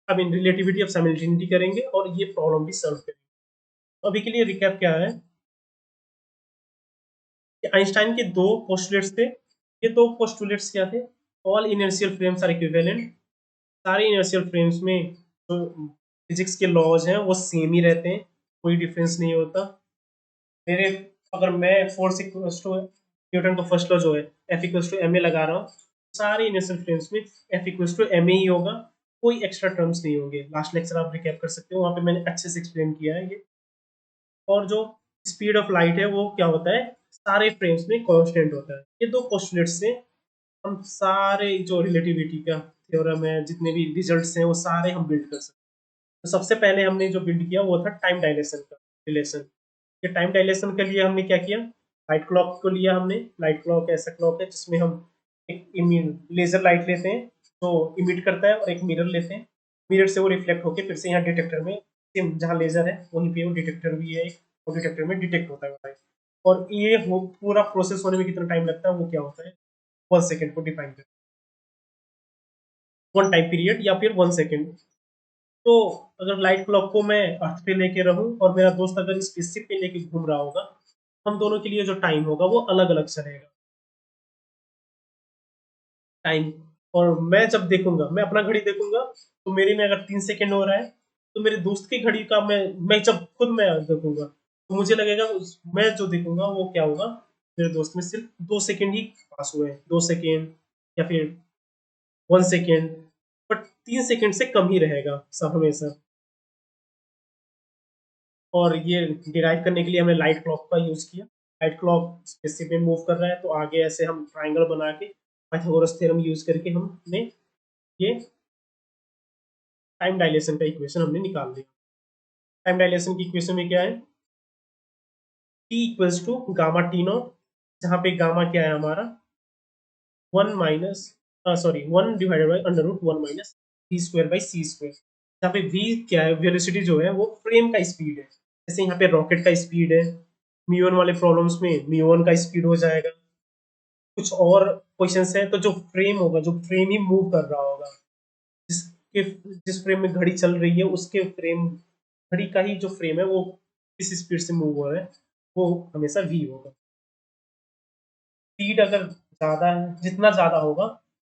I mean relativity of simultaneity करेंगे और ये प्रॉब्लम भी सॉल्व करेंगे। अभी के लिए रिकैप क्या है कि आइंस्टाइन के दो पोस्टुलेट्स थे। ये दो पोस्टुलेट्स क्या थे? All inertial frames are equivalent. सारे इनर्शियल फ्रेम्स में जो फिजिक्स के लॉज हैं वो सेम ही रहते हैं, कोई डिफरेंस नहीं होता। मेरे, अगर मैं फोर्स इक्वल्स टू न्यूटन का फर्स्ट लॉ जो है F equals to M A लगा रहा हूँ, सारे इनर्शियल फ्रेम्स में F equals to M A ही होगा, कोई एक्स्ट्रा टर्म्स नहीं होंगे। लास्ट लेक्चर आप रिकैप कर सकते हो, वहाँ पे मैंने अच्छे से एक्सप्लेन किया है ये। और जो स्पीड ऑफ लाइट है वो क्या होता है, सारे फ्रेम्स में कांस्टेंट होता है। ये दो पोस्टुलेट्स से हम सारे जो रिलेटिविटी का थ्योरम है, जितने भी रिजल्ट्स हैं वो सारे हम बिल्ड कर सकते हैं। तो सबसे पहले हमने जो बिल्ड किया वो था टाइम डायलेशन का रिलेशन। ये टाइम डायलेशन के लिए हमने क्या किया, लाइट क्लॉक को लिया हमने। लाइट क्लॉक ऐसा क्लॉक है जिसमें हम एक लेजर लाइट लेते हैं जो इमिट करता है, और एक मिरर लेते हैं, मिरर से वो रिफ्लेक्ट होकर फिर से यहाँ डिटेक्टर में, सेम जहाँ लेजर है वहीं पे वो डिटेक्टर भी है, वो डिटेक्टर में डिटेक्ट होता है लाइट। और ये हो पूरा प्रोसेस होने में कितना टाइम लगता है वो क्या होता है, 1 सेकेंड को डिफाइन कर, वन टाइम पीरियड या फिर 1 सेकेंड। तो अगर लाइट क्लॉक को मैं अर्थ पे लेके रहूं और मेरा दोस्त अगर स्पेसशिप पे लेके घूम रहा होगा, हम दोनों के लिए जो टाइम होगा वो अलग अलग चलेगा टाइम। और मैं जब देखूंगा, मैं अपना घड़ी देखूंगा तो मेरे में अगर 3 सेकेंड हो रहा है, तो मेरे दोस्त की घड़ी का मैं जब खुद मैं देखूंगा तो मुझे लगेगा मैं जो देखूंगा वो क्या होगा, मेरे दोस्त में सिर्फ 2 सेकेंड ही पास हुए हैं, 2 सेकेंड या फिर 1 सेकेंड, बट 3 सेकेंड से कम ही रहेगा सब हमेशा। और ये डिराइव करने के लिए हमने लाइट क्लॉक का यूज किया। लाइट क्लॉक स्पेसिफिक में मूव कर रहा है तो आगे ऐसे हम ट्राइंगल बना के पाइथागोरस थ्योरम यूज करके हमने ये टाइम डायलेशन का इक्वेशन हमने निकाल दिया। टाइम डायलेशन की इक्वेशन में क्या है, T equals to gamma T nought, जहाँ पे गामा क्या है हमारा 1 divided by under root 1 minus V square by C square. यहाँ पे वी क्या है, वेलोसिटी जो है वो फ्रेम का स्पीड है। जैसे यहाँ पे रॉकेट का स्पीड है, म्यू वन वाले प्रॉब्लम्स में म्यू वन का स्पीड हो जाएगा। कुछ और क्वेश्चंस है तो जो फ्रेम होगा, जो फ्रेम ही मूव कर रहा होगा, जिसके जिस फ्रेम में घड़ी चल रही है उसके फ्रेम, घड़ी का ही जो फ्रेम है वो किस स्पीड से मूव हो रहा है, वो हमेशा वी होगा। स्पीड अगर ज्यादा है, जितना ज्यादा होगा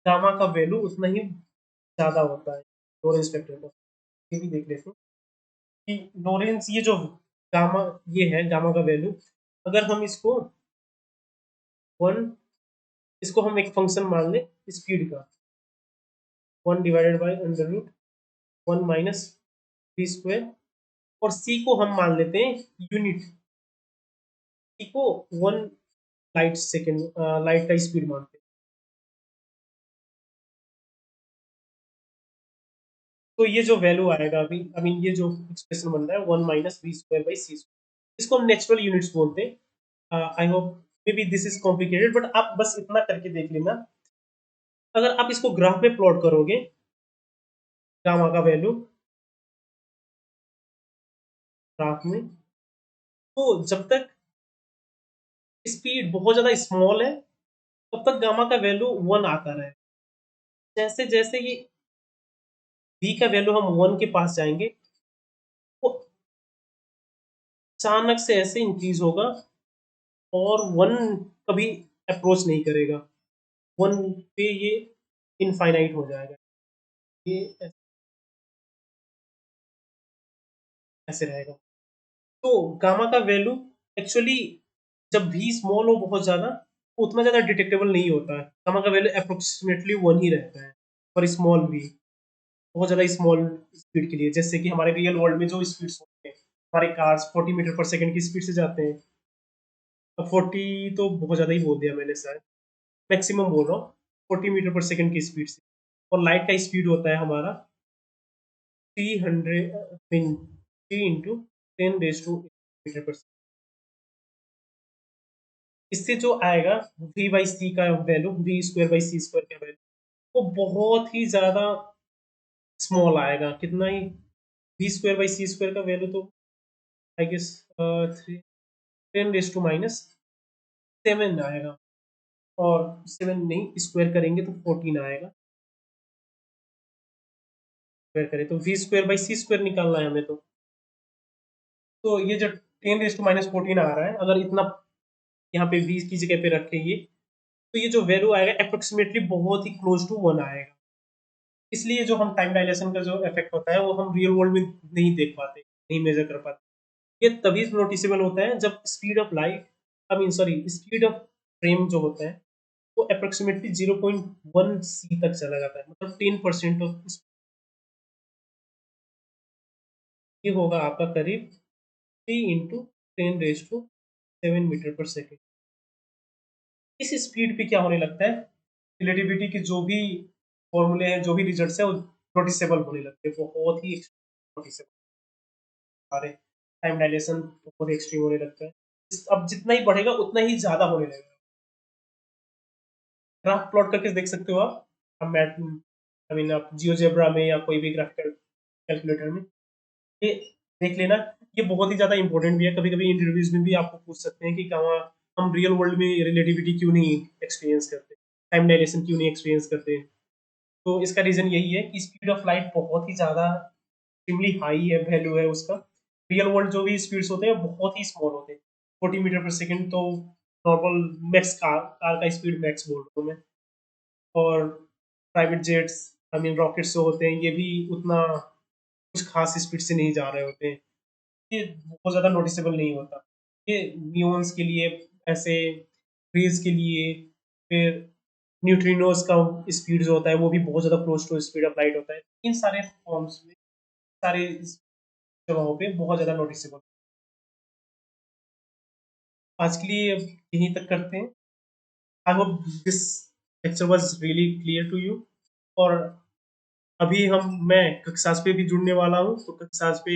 गामा का वैल्यू उतना ही ज्यादा होता है लोरेंस वेक्टर का। ये भी देख लेते हैं कि लोरेंस, ये जो गामा, ये है गामा का वैल्यू, अगर हम इसको वन, इसको हम एक फंक्शन मान लें स्पीड का, 1 divided by under root 1 minus V square, और सी को हम मान लेते हैं यूनिट, सी को 1 लाइट सेकेंड, लाइट का स्पीड मानते हैं। तो ये जो वैल्यू आएगा अभी, आई मीन ये जो एक्सप्रेशन बन रहा है 1 minus V square by C square, इसको हम नेचुरल यूनिट्स बोलते हैं। I hope maybe this is complicated, but आप बस इतना करके देख लेना। अगर आप इसको ग्राफ में प्लॉट करोगे गामा का वैल्यू ग्राफ में, तो जब तक स्पीड बहुत ज्यादा स्मॉल है तब तक गामा का वैल्यू 1 आता रहे। जैसे जैसे ये v का वैल्यू हम 1 के पास जाएंगे, वो अचानक से ऐसे इंक्रीज होगा और 1 कभी अप्रोच नहीं करेगा, 1 पे ये इनफाइनाइट हो जाएगा। ये ऐसे रहेगा। तो गामा का वैल्यू एक्चुअली जब भी स्मॉल हो बहुत ज़्यादा, उतना ज़्यादा डिटेक्टेबल नहीं होता है। गामा का वैल्यू अप्रोक्सीमेटली 1 ही रहता है और स्मॉल भी, बहुत ज़्यादा स्मॉल स्पीड के लिए। जैसे कि हमारे रियल वर्ल्ड में जो स्पीड्स होते हैं, हमारे कार्स 40 मीटर पर सेकंड की स्पीड से जाते हैं। अब 40 तो बहुत ज़्यादा ही बोल दिया मैंने शायद, मैक्सिमम बोल रहा हूँ, 40 मीटर पर सेकंड की स्पीड से। और लाइट का स्पीड होता है हमारा 300 mean 3 into 10 raise to metre पर। इससे जो आएगा v बाई सी का value, V square by C square का वैल्यू, वो बहुत ही ज़्यादा स्मॉल आएगा। कितना ही, V square by C square का वैल्यू तो I guess 10 raise to minus 7 आएगा। और 7 नहीं, स्क्वायर करेंगे तो 14 आएगा। स्क्वायर करें तो V square by C square निकालना है हमें। तो ये जो 10 रेज टू माइनस 14 आ रहा है, अगर इतना यहाँ पे वी की जगह पे रखें ये, तो ये जो वैल्यू आएगा अप्रोक्सीमेटली बहुत ही क्लोज टू 1 आएगा। इसलिए जो हम टाइम डायलेशन का जो इफेक्ट होता है वो हम रियल वर्ल्ड में नहीं देख पाते, नहीं मेजर कर पाते। ये तभी नोटिसेबल होता है जब speed of light, I mean sorry, speed of frame जो होता है वो अप्रोक्सीमेटली 0.1 सी तक चला जाता है, मतलब 10% ऑफ। ये होगा आपका करीब 3 इंटू 10 रेज टू 7 मीटर पर सेकेंड। इस स्पीड पे क्या होने लगता है, रिलेटिविटी के जो भी फॉर्मूले हैं, जो भी रिजल्ट्स है, वो नोटिसेबल होने लगते हैं, बहुत ही नोटिसेबल। सारे टाइम डायलेशन बहुत एक्सट्रीम होने लगता है। अब जितना ही बढ़ेगा उतना ही ज्यादा होने लगेगा। ग्राफ प्लॉट करके देख सकते हो आप, मैट, आई मीन आप जियोजेब्रा में या कोई भी ग्राफिकल कैलकुलेटर में ये देख लेना। ये बहुत ही ज्यादा इंपॉर्टेंट भी है। कभी कभी इंटरव्यूज में भी आपको पूछ सकते हैं कि कहाँ हम रियल वर्ल्ड में रिलेटिविटी क्यों नहीं एक्सपीरियंस करते, टाइम डायलेशन क्यों नहीं एक्सपीरियंस करते। तो इसका रीजन यही है कि स्पीड ऑफ लाइट बहुत ही ज्यादा एक्सट्रीमली हाई है, वैल्यू है उसका। रियल वर्ल्ड जो भी स्पीड्स होते हैं बहुत ही स्मॉल होते हैं। 40 मीटर पर सेकंड तो नॉर्मल मैक्स कार का स्पीड मैक्स बोल रहा हूँ मैं। और private jets, I mean rockets जो होते हैं, ये भी उतना कुछ खास स्पीड से नहीं जा रहे होते हैं। ये बहुत ज़्यादा नोटिसेबल नहीं होता। ये न्यूयॉन्स के लिए, ऐसे रेज के लिए, फिर न्यूट्रिनोज का स्पीड जो होता है वो भी बहुत ज़्यादा close to speed of light होता है। इन सारे फॉर्म्स में, सारे जगहों पे बहुत ज़्यादा नोटिसेबल। आज के लिए अब यहीं तक करते हैं। I hope this lecture was really clear to you. और अभी मैं कक्षास पे भी जुड़ने वाला हूँ, तो कक्षास पे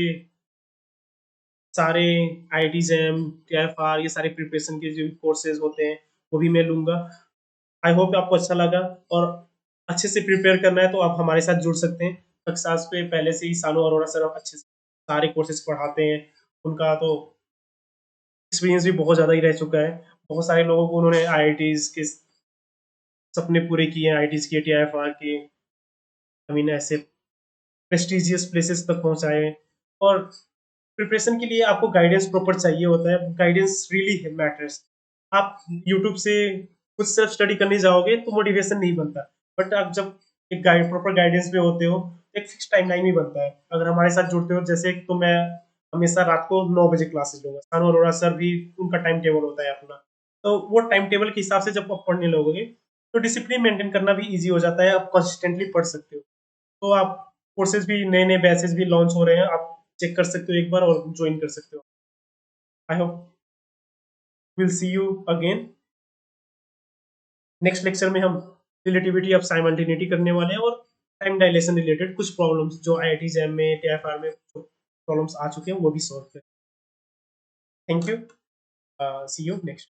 सारे आई जैम, TIFR, ये सारे प्रिपरेशन के जो कोर्सेज होते हैं वो भी मैं लूंगा। आई होप आपको अच्छा लगा। और अच्छे से प्रिपेयर करना है तो आप हमारे साथ जुड़ सकते हैं। कक्षास पे पहले से ही सानू अरोड़ा सर अच्छे से सारे कोर्सेज पढ़ाते हैं। उनका तो एक्सपीरियंस भी बहुत ज़्यादा ही रह चुका है। बहुत सारे लोगों को उन्होंने IITs के सपने पूरे किए हैं, IITs के, TIFR के, आई मीन ऐसे प्रेस्टिजियस प्लेसेस तक पहुंचाए। और प्रिपरेशन के लिए आपको गाइडेंस प्रॉपर चाहिए होता है। Guidance really matters. आप यूट्यूब से खुद सेल्फ स्टडी करने जाओगे तो मोटिवेशन नहीं बनता। बट आप जब एक गाइड, प्रॉपर गाइडेंस में होते हो, एक फिक्स टाइमलाइन ही बनता है। अगर हमारे साथ जुड़ते हो, जैसे तो मैं हमेशा रात को 9 बजे क्लासेस लूंगा, सानू अरोड़ा सर भी, उनका टाइम टेबल होता है अपना। तो वो टाइम टेबल के हिसाब से जब आप पढ़ने लगोगे तो डिसिप्लिन मेंटेन करना भी ईजी हो जाता है। आप कंसिस्टेंटली पढ़ सकते हो। तो आप कोर्सेज भी, नए नए बैचेस भी लॉन्च हो रहे हैं, आप चेक कर सकते हो एक बार और ज्वाइन कर सकते हो। I hope will see you again. Next lecture में हम रिलेटिविटी ऑफ साइमल्टेनिटी करने वाले हैं और टाइम डायलेशन रिलेटेड कुछ प्रॉब्लम्स जो IIT जैम में, TIFR में प्रॉब्लम्स आ चुके हैं वो भी सॉल्व करें। Thank you. See you next.